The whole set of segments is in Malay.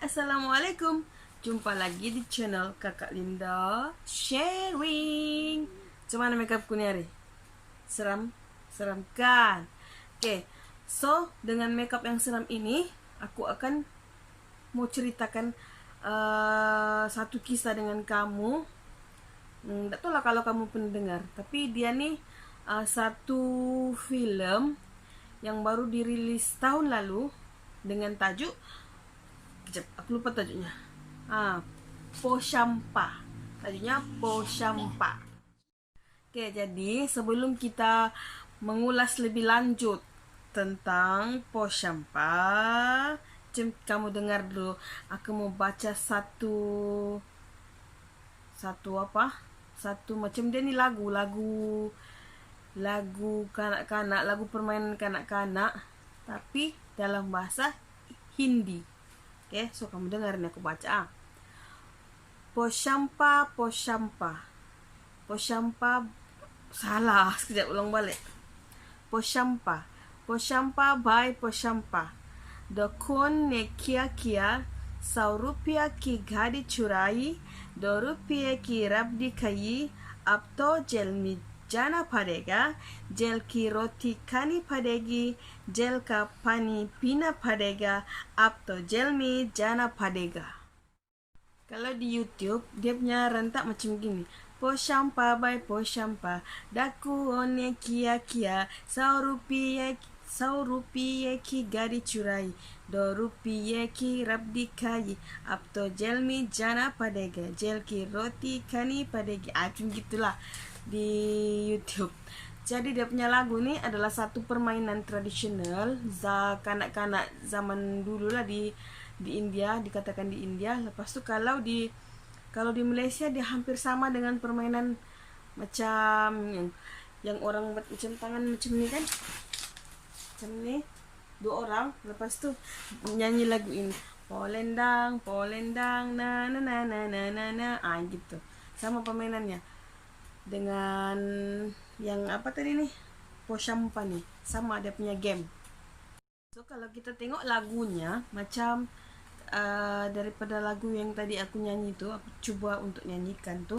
Assalamualaikum. Jumpa lagi di channel Kakak Linda Sharing. Macam mana makeupku ni hari? Seram? Seram kan? Okay, so dengan makeup yang seram ini, aku akan mau ceritakan satu kisah dengan kamu. Tak tahu lah kalau kamu pernah dengar, tapi dia ni satu filem yang baru dirilis tahun lalu dengan tajuk, kejap, aku lupa tajuknya. Poshampa. Tajuknya Poshampa. Oke, jadi sebelum kita mengulas lebih lanjut tentang Poshampa, kamu dengar dulu. Aku mau baca satu macam dia ni lagu kanak-kanak, lagu permainan kanak-kanak, tapi dalam bahasa Hindi. Okay, so kamu dengar ni aku baca. Poshampa, Poshampa. Poshampa, salah, sekejap ulang balik. Poshampa. Poshampa by Poshampa. Dokon ne kia 100 रुपया की गाड़ी चुराई, 2 रुपये की रबड़ी खाई, अब तो जेल में जाना पड़ेगा, जेल की रोटी खानी पड़ेगी, जेल का पानी पीना पड़ेगा, अब तो जेल में जाना पड़ेगा. Kalau di YouTube dia punya rentak macam gini. Poshampa by Poshampa, daku one kia 100 रुपये की गाड़ी चुराई, 2 रुपये की रबड़ी खाई, अब तो जेल में जाना पड़ेगा, जेल की रोटी खानी पड़ेगी. Macam gitulah di YouTube. Jadi dia punya lagu ni adalah satu permainan tradisional kanak-kanak zaman dulu lah di India, dikatakan di India. Lepas tu kalau di Malaysia dia hampir sama dengan permainan macam yang orang buat macam tangan macam ni kan, macam ni, 2 orang. Lepas tu nyanyi lagu ini, polendang polendang na na na na na na na, gitu. Sama permainannya dengan yang apa tadi nih, Poshampa nih, sama dia punya game. So kalau kita tengok lagunya macam daripada lagu yang tadi aku nyanyi tu, aku cuba untuk nyanyikan tu,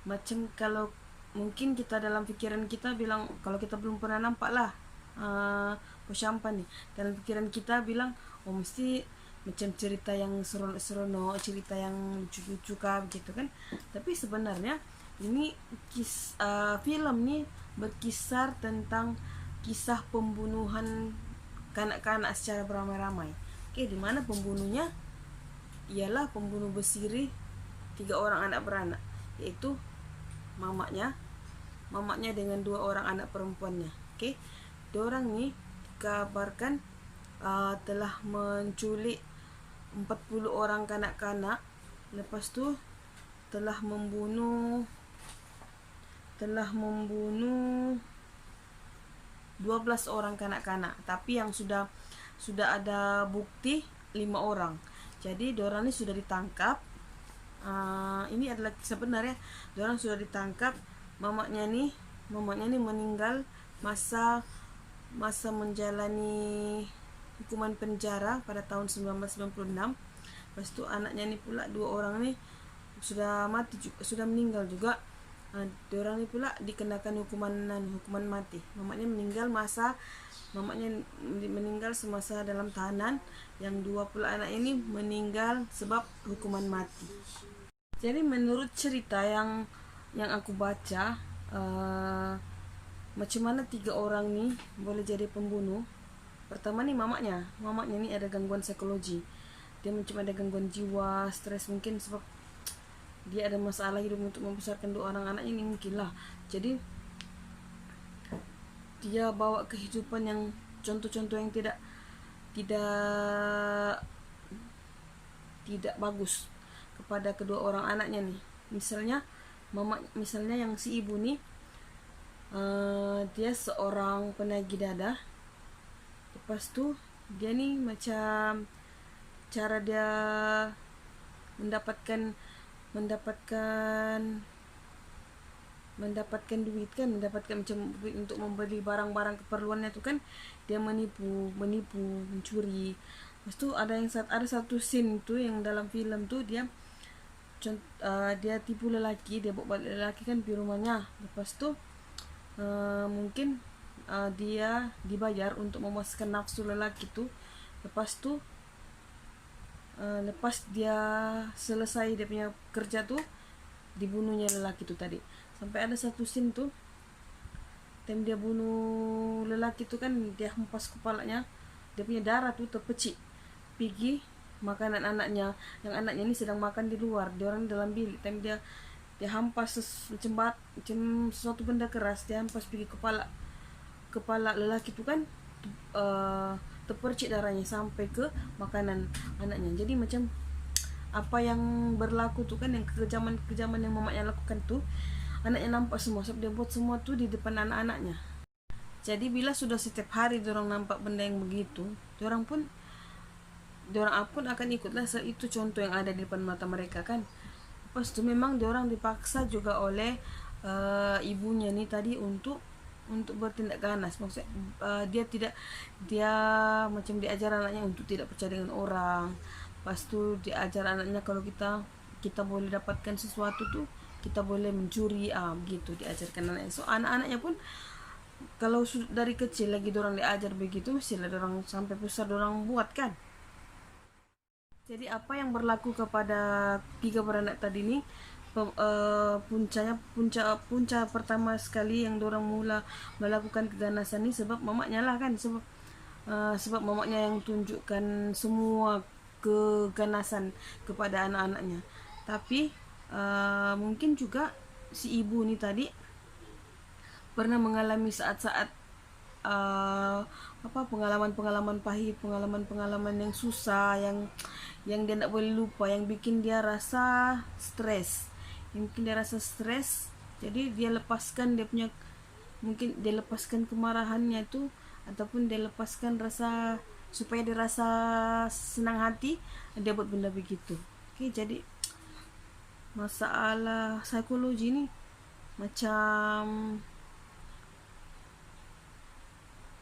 macam kalau mungkin kita dalam fikiran kita bilang, kalau kita belum pernah nampak lah Poshampa nih, dalam pikiran kita bilang, oh mesti macam cerita yang seronok, cerita yang lucu-lucu kah begitu kan. Tapi sebenarnya ini film ni berkisar tentang kisah pembunuhan kanak-kanak secara beramai-ramai. Oke, di mana pembunuhnya ialah pembunuh bersiri 3 orang anak beranak, yaitu mamaknya dengan 2 orang anak perempuannya. Oke, 2 orang ni dikabarkan telah menculik 40 orang kanak-kanak. Lepas tu telah membunuh 12 orang kanak-kanak, tapi yang sudah ada bukti 5 orang. Jadi diorang ni sudah ditangkap. Ini adalah sebenarnya diorang sudah ditangkap. Mamaknya ni meninggal masa menjalani hukuman penjara pada tahun 1996. Lepas tu anaknya ni pula, 2 orang ni sudah mati juga, sudah meninggal juga. Diorang ni pula dikenakan hukuman mati. Mamaknya meninggal semasa dalam tahanan. Yang 2 pula anak ini meninggal sebab hukuman mati. Jadi menurut cerita yang aku baca, macam mana 3 orang ni boleh jadi pembunuh. Pertama ni mamaknya ni ada gangguan psikologi. Dia macam ada gangguan jiwa, stres mungkin sebab dia ada masalah hidup untuk membesarkan 2 orang anak ini mungkin lah. Jadi dia bawa kehidupan yang contoh-contoh yang tidak bagus kepada kedua orang anaknya nih. Misalnya yang si ibu nih, dia seorang penagih dadah. Lepas tu dia nih macam cara dia mendapatkan duit kan, mendapatkan macam duit untuk membeli barang-barang keperluannya tu kan, dia menipu, mencuri. Lepas tu ada satu scene tuh yang dalam film tuh dia tipu lelaki, dia bawa balik lelaki kan di rumahnya. Lepas tu mungkin dia dibayar untuk memuaskan nafsu lelaki tuh. Lepas tu lepas dia selesai dia punya kerja tuh, dibunuhnya lelaki tuh tadi. Sampai ada satu scene tuh, time dia bunuh lelaki tuh kan, dia hempas kepalanya, dia punya darah tuh terpecik pergi makanan anaknya, yang anaknya ini sedang makan di luar, dia orang dalam bilik. Time dia hampas macam sesuatu benda keras, dia hampas pergi kepala lelaki itu kan, terpercik darahnya sampai ke makanan anaknya. Jadi macam apa yang berlaku tuh kan, yang kekejaman yang mamaknya lakukan tuh, anaknya nampak semua, sebab dia buat semua tuh di depan anak-anaknya. Jadi bila sudah setiap hari diorang nampak benda yang begitu, diorang pun akan ikutlah. Itu contoh yang ada di depan mata mereka kan. Lepas itu memang diorang dipaksa juga oleh ibunya nih tadi untuk bertindak ganas. Maksudnya dia macam diajar anaknya untuk tidak percaya dengan orang. Lepas itu diajar anaknya kalau kita boleh dapatkan sesuatu tuh, kita boleh mencuri, begitu diajarkan anaknya. So anak-anaknya pun kalau dari kecil lagi dorang diajar begitu, mestilah dorang sampai besar dorang buat kan. Jadi apa yang berlaku kepada tiga beranak tadi ini, punca pertama sekali yang dorang mula melakukan keganasan ini sebab mamaknya lah kan, sebab mamaknya yang tunjukkan semua keganasan kepada anak-anaknya. Tapi mungkin juga si ibu ini tadi pernah mengalami saat-saat pengalaman-pengalaman pahit, pengalaman-pengalaman yang susah, yang dia tidak boleh lupa, yang bikin dia rasa stres, jadi dia lepaskan mungkin dia lepaskan kemarahannya itu, ataupun dia lepaskan rasa supaya dia rasa senang hati, dia buat benda begitu. Oke, jadi masalah psikologi ini macam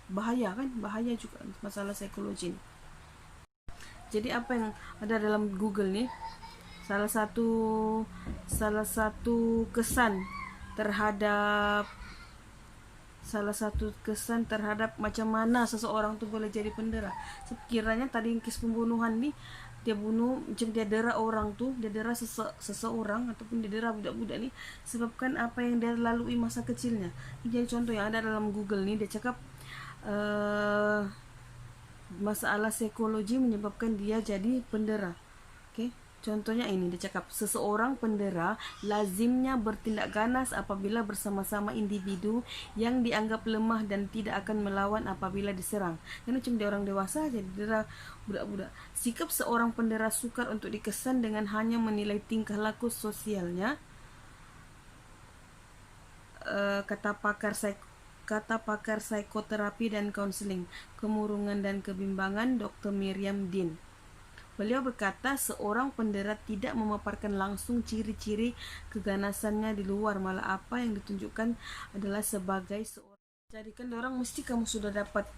bahaya juga masalah psikologi ini. Jadi apa yang ada dalam Google nih, salah satu kesan terhadap macam mana seseorang tuh boleh jadi pendera. Sekiranya tadi kes pembunuhan nih, dia bunuh macam dia dera orang tuh, dia dera seseorang ataupun dia dera budak-budak nih sebabkan apa yang dia lalui masa kecilnya. Ini jadi contoh yang ada dalam Google nih, dia cakap masalah psikologi menyebabkan dia jadi pendera. Oke, contohnya ini dia cakap, seseorang pendera lazimnya bertindak ganas apabila bersama-sama individu yang dianggap lemah dan tidak akan melawan apabila diserang. Karena cuma dia orang dewasa jadi dera budak-budak. Sikap seorang pendera sukar untuk dikesan dengan hanya menilai tingkah laku sosialnya. Kata pakar psikoterapi dan konseling, kemurungan dan kebimbangan, Dr. Miriam Dean. Beliau berkata, seorang pendera tidak memaparkan langsung ciri-ciri keganasannya di luar, malah apa yang ditunjukkan adalah sebagai seorang. Jadi kan orang mesti kamu sudah dapat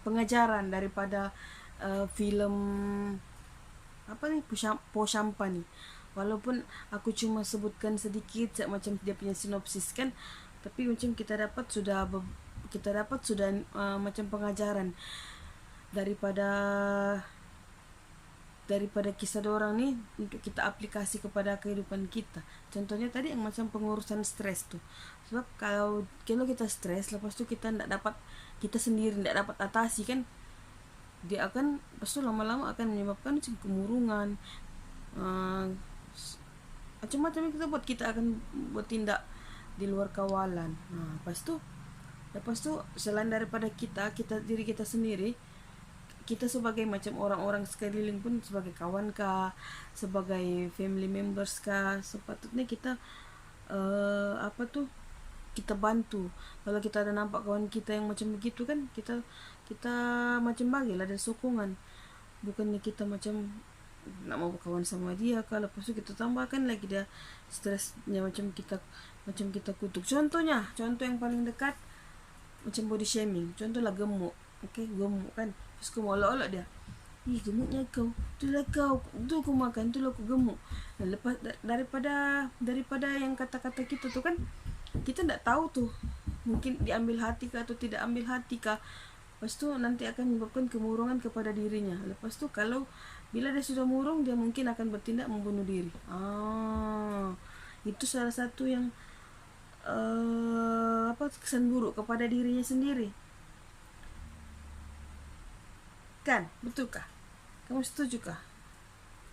pengajaran daripada film apa nih, Poshampa nih. Walaupun aku cuma sebutkan sedikit macam dia punya sinopsis kan, tapi macam kita dapat sudah macam pengajaran daripada kisah orang nih untuk kita aplikasi kepada kehidupan kita. Contohnya tadi yang macam pengurusan stres tuh. Sebab kalau kita stres, lepas tu kita sendiri tidak dapat atasi kan, dia akan pasti lama-lama akan menyebabkan macam kemurungan, macam-macam yang kita buat, kita akan bertindak di luar kawalan. Lepas tu selain daripada diri kita sendiri, kita sebagai macam orang-orang sekeliling pun, sebagai kawan kah, sebagai family members kah, sepatutnya kita kita bantu. Kalau kita ada nampak kawan kita yang macam begitu kan, kita macam bagilah ada sokongan. Bukannya kita macam nak mau berkawan sama dia, kalau lepas tu kita tambahkan lagi dia stresnya, macam kita kutuk. Contoh yang paling dekat, macam body shaming. Contohlah gemuk, gemuk kan, terus kau olok-olok dia, ih gemuknya kau, itulah kau, tu kau makan, itulah kau gemuk. Nah, lepas daripada yang kata-kata kita tuh kan, kita tidak tahu tuh, mungkin diambil hati kah atau tidak ambil hati kah. Lepas tu nanti akan menyebabkan kemurungan kepada dirinya. Lepas tu kalau bila dia sudah murung, dia mungkin akan bertindak membunuh diri. Itu salah satu yang kesan buruk kepada dirinya sendiri. Kan, betulkah? Kamu setuju kah?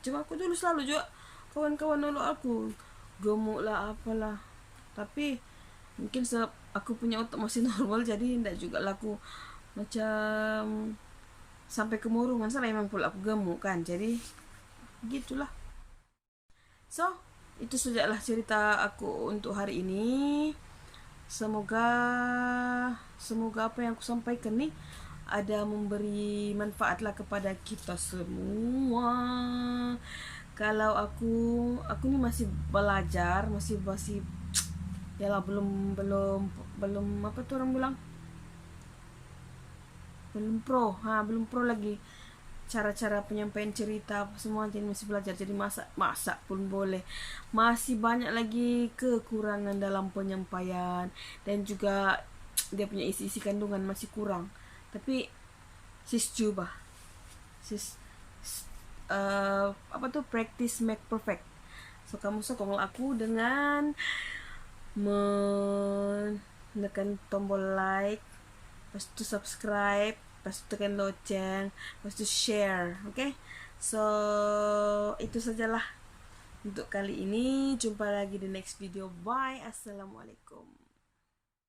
Cuma aku dulu selalu juga kawan-kawan nolak aku, gemuk lah apalah. Tapi mungkin sebab aku punya otak masih normal, jadi tidak juga laku macam sampai kemurungan. Saya memang pula aku gemuk kan, jadi gitulah. So itu sajalah cerita aku untuk hari ini. Semoga apa yang aku sampaikan nih ada memberi manfaat lah kepada kita semua. Kalau aku nih masih belajar, masih ya lah, belum apa tuh orang bilang, belum pro lagi cara-cara penyampaian cerita semua, jadi masih belajar. Jadi masak pun boleh, masih banyak lagi kekurangan dalam penyampaian, dan juga dia punya isi kandungan masih kurang. Tapi sis coba, practice make perfect. So kamu sokong aku dengan menekan tombol like, lepas tu subscribe, lepas tu tekan loceng, lepas tu share. So itu sajalah untuk kali ini. Jumpa lagi di next video. Bye. Assalamualaikum.